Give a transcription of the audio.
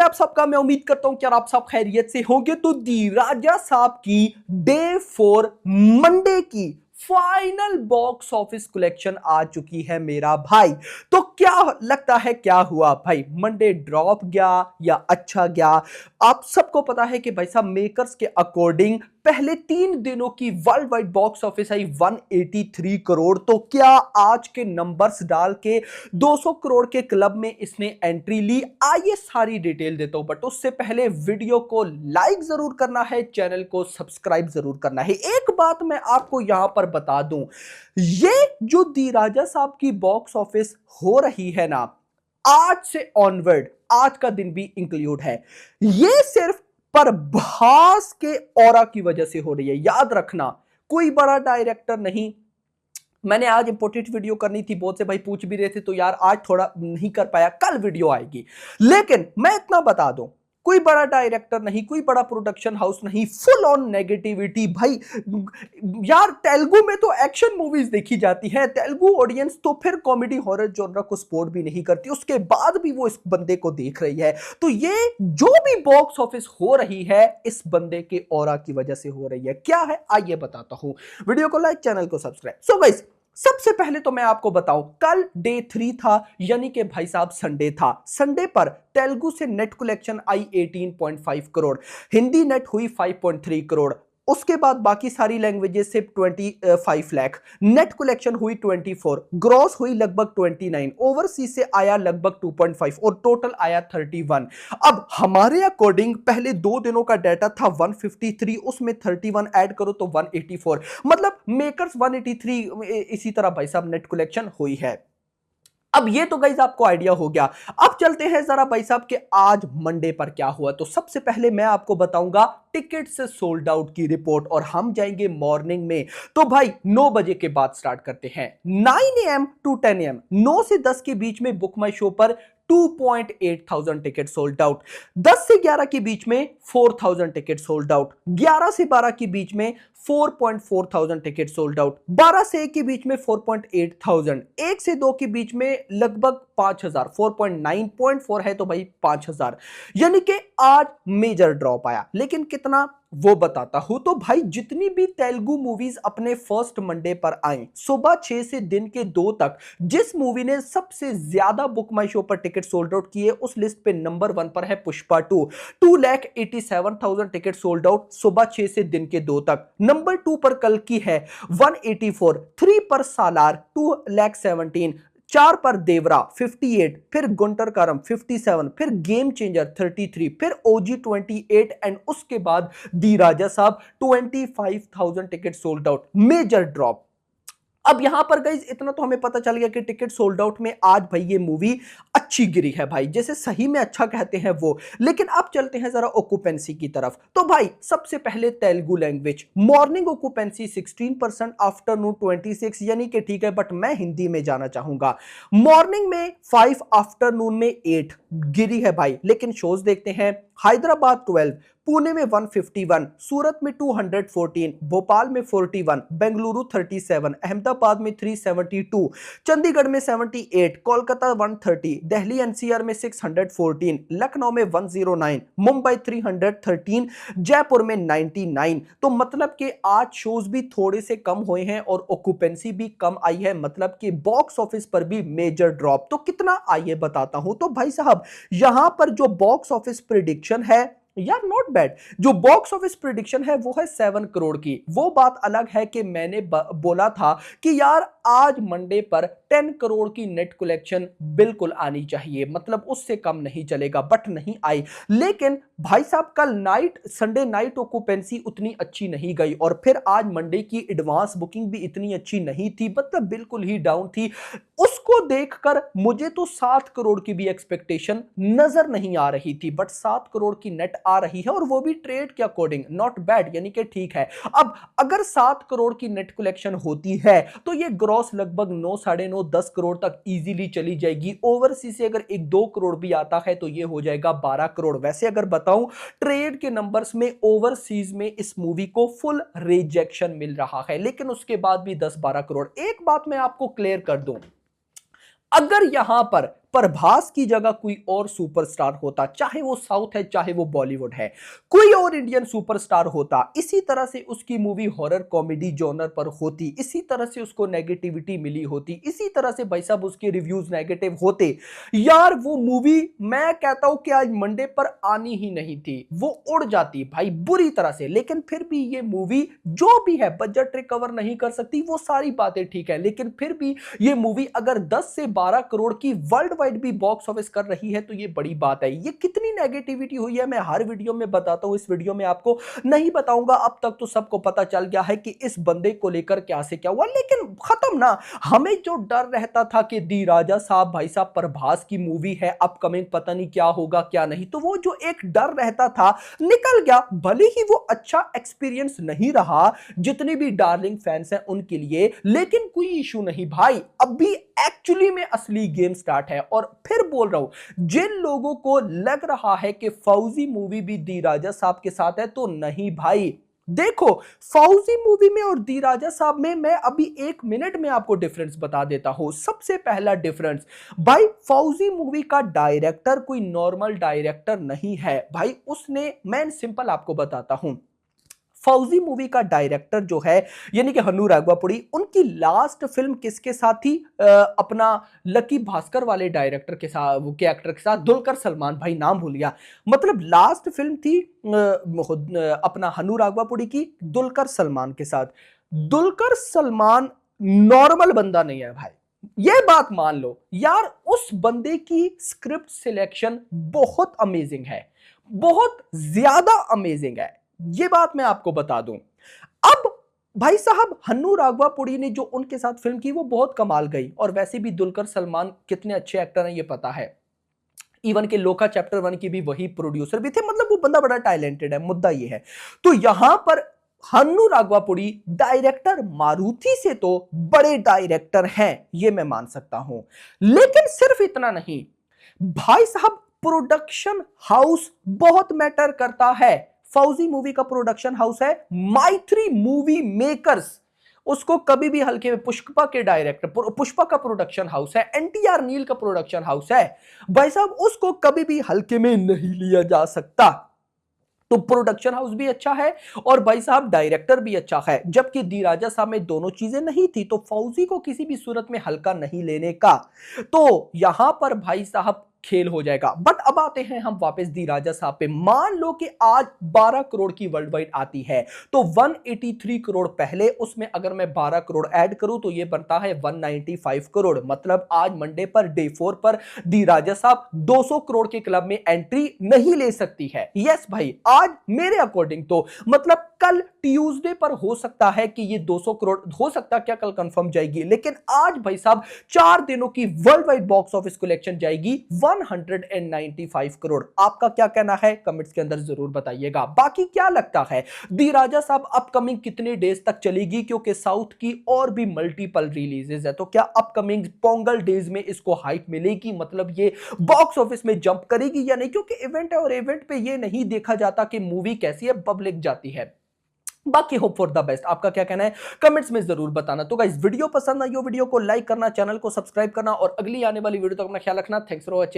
है आप सबका। मैं उम्मीद करता हूं कि यार आप सब खैरियत से होंगे। तो दी राजा साहब की डे 4 मंडे की फाइनल बॉक्स ऑफिस कलेक्शन आ चुकी है मेरा भाई। तो क्या लगता है क्या हुआ भाई? मंडे ड्रॉप गया या अच्छा गया? आप सबको पता है कि भाई साहब मेकर्स के अकॉर्डिंग पहले 3 दिनों की वर्ल्ड वाइड बॉक्स ऑफिस आई 183 करोड़। तो क्या आज के नंबर्स डाल के 200 करोड़ के क्लब में इसने एंट्री ली? आइए सारी डिटेल देता हूं, बट उससे पहले वीडियो को लाइक जरूर करना है, चैनल को सब्सक्राइब जरूर करना है। एक बात मैं आपको यहां पर बता दूं, ये जो दी राजा साहब की बॉक्स ऑफिस हो रही है ना, आज से ऑनवर्ड, आज का दिन भी इंक्लूड है, ये सिर्फ प्रभास के ऑरा की वजह से हो रही है। याद रखना, कोई बड़ा डायरेक्टर नहीं। मैंने आज इंपोर्टेंट वीडियो करनी थी, बहुत से भाई पूछ भी रहे थे, तो यार आज थोड़ा नहीं कर पाया, कल वीडियो आएगी। लेकिन मैं इतना बता दूं, कोई बड़ा डायरेक्टर नहीं, कोई बड़ा प्रोडक्शन हाउस नहीं, फुल ऑन नेगेटिविटी भाई। यार तेलुगु में तो एक्शन मूवीज देखी जाती है, तेलुगु ऑडियंस तो फिर कॉमेडी हॉरर जॉनरा को सपोर्ट भी नहीं करती, उसके बाद भी वो इस बंदे को देख रही है। तो ये जो भी बॉक्स ऑफिस हो रही है इस बंदे के ऑरा की वजह से हो रही है। क्या है आइए बताता हूं। वीडियो को लाइक, चैनल को सब्सक्राइब। सो गाइस, सबसे पहले तो मैं आपको बताऊं, कल डे 3 था, यानी कि भाई साहब संडे था। संडे पर तेलुगु से नेट कलेक्शन आई 18.5 करोड़, हिंदी नेट हुई 5.3 करोड़, उसके बाद बाकी सारी लैंग्वेजेस से 25 लाख, नेट कलेक्शन हुई 24, ग्रॉस हुई लगभग 29, ओवरसीज से आया लगभग 2.5 और टोटल आया 31। अब हमारे अकॉर्डिंग पहले 2 दिनों का डाटा था 153, उसमें 31 ऐड करो तो 184, मतलब मेकर्स 183 इसी तरह भाई साहब नेट कलेक्शन हुई है। अब ये तो गाइस आपको आइडिया हो गया। अब चलते हैं जरा भाई साहब के आज मंडे पर क्या हुआ। तो सबसे पहले मैं आपको बताऊंगा टिकट से सोल्ड आउट की रिपोर्ट, और हम जाएंगे मॉर्निंग में। तो भाई 9 बजे के बाद स्टार्ट करते हैं, 9 AM टू 10 AM, 9 से 10 के बीच में बुक माई शो पर 2.8 थाउजेंड टिकट सोल्ड आउट, 10 से 11 के बीच में 4,000 टिकट सोल्ड आउट, 11 से 12 के बीच में 4.4 थाउजेंड टिकट सोल्ड आउट, 12 से 1 के बीच में 4.8 थाउजेंड, 1 से 2 के बीच में लगभग 5,000, 4.9.4 है तो भाई 5,000, यानी कि आज मेजर ड्रॉप आया। लेकिन कितना वो बताता हूं। तो भाई जितनी भी तेलुगु मूवीज अपने फर्स्ट मंडे पर आई सुबह 6 से दिन के 2 तक, जिस मूवी ने सबसे ज्यादा बुक माई शो पर टिकट सोल्ड आउट किए उस लिस्ट पे नंबर 1 पर है पुष्पा 2, 2,87,000 टिकट सोल्ड आउट सुबह 6 से दिन के 2 तक। नंबर 2 पर कल की है 184, 3 पर सालार 2,17,000, 4 पर देवरा 58, फिर गुंटरकारम 57, फिर गेम चेंजर 33, फिर ओजी 28 एंड उसके बाद दी Raja Saab 25,000 ticket sold out, major drop. अब यहां पर गाइस इतना तो हमें पता चल गया कि टिकट सोल्ड आउट में आज भाई ये मूवी अच्छी गिरी है भाई, जैसे सही में अच्छा कहते हैं वो। लेकिन अब चलते हैं जरा ऑक्यूपेंसी की तरफ। तो भाई सबसे पहले Telugu language, morning occupancy 16%, afternoon 26, यानी कि ठीक है, बट मैं हिंदी में जाना चाहूंगा। मॉर्निंग में 5, आफ्टरनून में 8 गिरी है भाई। लेकिन शोज देखते हैं, हैदराबाद 12, पुणे में 151, सूरत में 214, भोपाल में 41, बेंगलुरु 37, अहमदाबाद में 372, चंडीगढ़ में 78, कोलकाता 130, दिल्ली एनसीआर में 614, लखनऊ में 109, मुंबई 313, जयपुर में 99। तो मतलब कि आज शोज भी थोड़े से कम हुए हैं और ऑक्यूपेंसी भी कम आई है, मतलब कि बॉक्स ऑफिस पर भी मेजर ड्रॉप। तो कितना आइए बताता हूं। तो भाई साहब यहां पर जो बॉक्स ऑफिस प्रिडिक्शन है यार नॉट बैड, जो बॉक्स ऑफिस प्रिडिक्शन है वो है 7 करोड़ की। वो बात अलग है कि मैंने बोला था कि यार आज मंडे पर 10 करोड़ की नेट कलेक्शन बिल्कुल आनी चाहिए, मतलब उससे कम नहीं चलेगा, बट नहीं आई। लेकिन भाई साहब कल नाइट, संडे नाइट ऑक्यूपेंसी उतनी अच्छी नहीं गई, और फिर आज मंडे की एडवांस बुकिंग भी इतनी अच्छी नहीं थी, मतलब बिल्कुल ही डाउन थी। उसको देखकर मुझे तो 7 करोड़ की भी एक्सपेक्टेशन नजर नहीं आ रही थी, बट 7 करोड़ की नेट आ रही है और वो भी ट्रेड के अकॉर्डिंग, नॉट बैड, यानी कि ठीक है। अब अगर 7 करोड़ की नेट कलेक्शन होती है तो ये ग्रॉस लगभग 9, 9.5, 10 करोड़ तक इजीली चली जाएगी। ओवरसीज से अगर 1-2 करोड़ भी आता है तो ये हो जाएगा 12 करोड़। वैसे अगर बताऊं ट्रेड के नंबर्स में ओवरसीज में इस मूवी को फुल रिजेक्शन मिल रहा है, लेकिन उसके बाद भी 10-12 करोड़। एक बात मैं आपको क्लियर कर दूं, अगर यहां पर प्रभास की जगह कोई और सुपरस्टार होता, चाहे वो साउथ है चाहे वो बॉलीवुड है, कोई और इंडियन सुपरस्टार होता, इसी तरह से उसकी मूवी हॉरर कॉमेडी जॉनर पर होती, इसी तरह से उसको नेगेटिविटी मिली होती, इसी तरह से भाई साहब उसके रिव्यूज नेगेटिव होते, यार वो मूवी मैं कहता हूं कि आज मंडे पर आनी ही नहीं थी, वो उड़ जाती भाई बुरी तरह से। लेकिन फिर भी ये मूवी जो भी है बजट रिकवर नहीं कर सकती, वो सारी बातें ठीक है, लेकिन फिर भी ये मूवी अगर 10 से 12 करोड़ की वर्ल्ड वाइड भी बॉक्स ऑफिस कर रही है तो ये बड़ी बात है। ये कितनी नेगेटिविटी हुई है मैं हर वीडियो में बताता हूं, इस वीडियो में आपको नहीं बताऊंगा। अब तक तो सबको पता चल गया है कि इस बंदे को लेकर क्या से क्या हुआ, लेकिन खत्म ना। हमें जो डर रहता था कि दी राजा साहब भाई साहब प्रभास की मूवी है अपकमिंग, पता नहीं क्या होगा क्या नहीं, तो वो जो एक डर रहता था निकल गया। भले ही वो अच्छा एक्सपीरियंस नहीं रहा जितने भी डार्लिंग फैंस हैं उनके लिए, लेकिन कोई इशू नहीं भाई, अभी एक्चुअली में असली गेम स्टार्ट है। और फिर बोल रहा हूं, जिन लोगों को लग रहा है कि फौजी मूवी भी दी राजा साहब के साथ है, तो नहीं भाई। देखो फौजी मूवी में और दी राजा साहब में मैं अभी 1 मिनट में आपको डिफरेंस बता देता हूं। सबसे पहला डिफरेंस भाई, फौजी मूवी का डायरेक्टर कोई नॉर्मल डायरेक्टर नहीं है भाई, उसने, मैं सिंपल आपको बताता हूं, फौजी मूवी का डायरेक्टर जो है यानी कि हन्नू राघवापुड़ी, उनकी लास्ट फिल्म किसके साथ थी? अपना लकी भास्कर वाले डायरेक्टर के साथ, वो के एक्टर के साथ, दुलकर सलमान, भाई नाम भूल गया, मतलब लास्ट फिल्म थी अपना हन्नू राघवापुड़ी की दुलकर सलमान के साथ। दुलकर सलमान नॉर्मल बंदा नहीं है भाई, ये बात मान लो यार। उस बंदे की स्क्रिप्ट सिलेक्शन बहुत अमेजिंग है, बहुत ज्यादा अमेजिंग है, ये बात मैं आपको बता दूं। अब भाई साहब हन्नू राघवापुड़ी ने जो उनके साथ फिल्म की वो बहुत कमाल गई, और वैसे भी दुलकर सलमान कितने अच्छे एक्टर हैं ये पता है। इवन के लोका चैप्टर 1 की भी वही प्रोड्यूसर भी थे, मतलब वो बंदा बड़ा टैलेंटेड है, मुद्दा ये है। तो यहां पर हन्नू राघवापुड़ी डायरेक्टर मारुति से तो बड़े डायरेक्टर हैं, ये मैं मान सकता हूं, लेकिन सिर्फ इतना नहीं भाई साहब, प्रोडक्शन हाउस बहुत मैटर करता है। फौजी मूवी का प्रोडक्शन हाउस है माइथ्री मूवी मेकर्स, उसको कभी भी हल्के में, पुष्पा के डायरेक्टर, पुष्पा का प्रोडक्शन हाउस है, एनटीआर नील का प्रोडक्शन हाउस है भाई साहब, उसको कभी भी हल्के में नहीं लिया जा सकता। तो प्रोडक्शन हाउस भी अच्छा है और भाई साहब डायरेक्टर भी अच्छा है, जबकि दी राजा साहब में दोनों चीजें नहीं थी, तो फौजी को किसी भी सूरत में हल्का नहीं लेने का। तो यहां पर भाई साहब खेल हो जाएगा। बट अब आते हैं हम वापस दी राजा साहब पे। मान लो कि आज 12 करोड़ की वर्ल्ड वाइड आती है, तो 183 करोड़ पहले, उसमें अगर मैं 12 करोड़ ऐड करूं तो ये बनता है 195 करोड़। मतलब आज मंडे पर डे 4 पर दी राजा साहब 200 करोड़ के क्लब में एंट्री नहीं ले सकती है। यस भाई, आज मेरे अकॉर्डिंग तो, मतलब कल ट्यूसडे पर हो सकता है कि ये 200 करोड़ हो सकता, क्या कल कंफर्म जाएगी, लेकिन आज भाई साहब 4 दिनों की world wide box office collection जाएगी 195 करोड़। आपका क्या कहना है कमेंट्स के अंदर जरूर बताइएगा। बाकी क्या लगता है दी राजा साहब अपकमिंग कितने डेज तक चलेगी, क्योंकि साउथ की और भी मल्टीपल रिलीजेस है, तो क्या अपकमिंग पोंगल डेज में इसको हाइप मिलेगी, मतलब ये बॉक्स ऑफिस में जंप करेगी या नहीं, क्योंकि इवेंट है और इवेंट पे ये नहीं देखा जाता कि मूवी कैसी है, पब्लिक जाती है। बाकी होप फॉर द बेस्ट। आपका क्या कहना है कमेंट्स में जरूर बताना। तो गाइस वीडियो पसंद आई हो, वीडियो को लाइक करना, चैनल को सब्सक्राइब करना और अगली आने वाली वीडियो तक अपना ख्याल रखना। Thanks for watching.